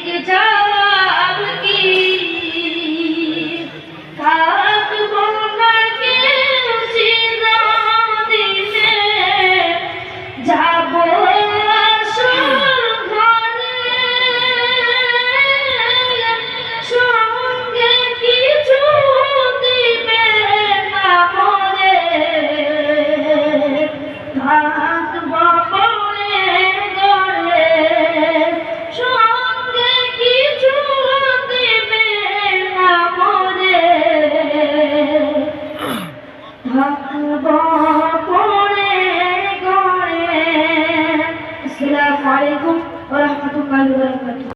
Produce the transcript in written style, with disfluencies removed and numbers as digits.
থেকে যাব কি থাকবো না কেউ চিরদিনে যাবো আসল ঘরে সঙ্গে কিছু দিবে না মরে থাকবো পরে গড়ে সঙ্গে কিছু দিবে না মরে থাকবো পরে গড়ে। আসসালামু আলাইকুম ওয়া রাহমাতুল্লাহি ওয়া বারাকাতুহু।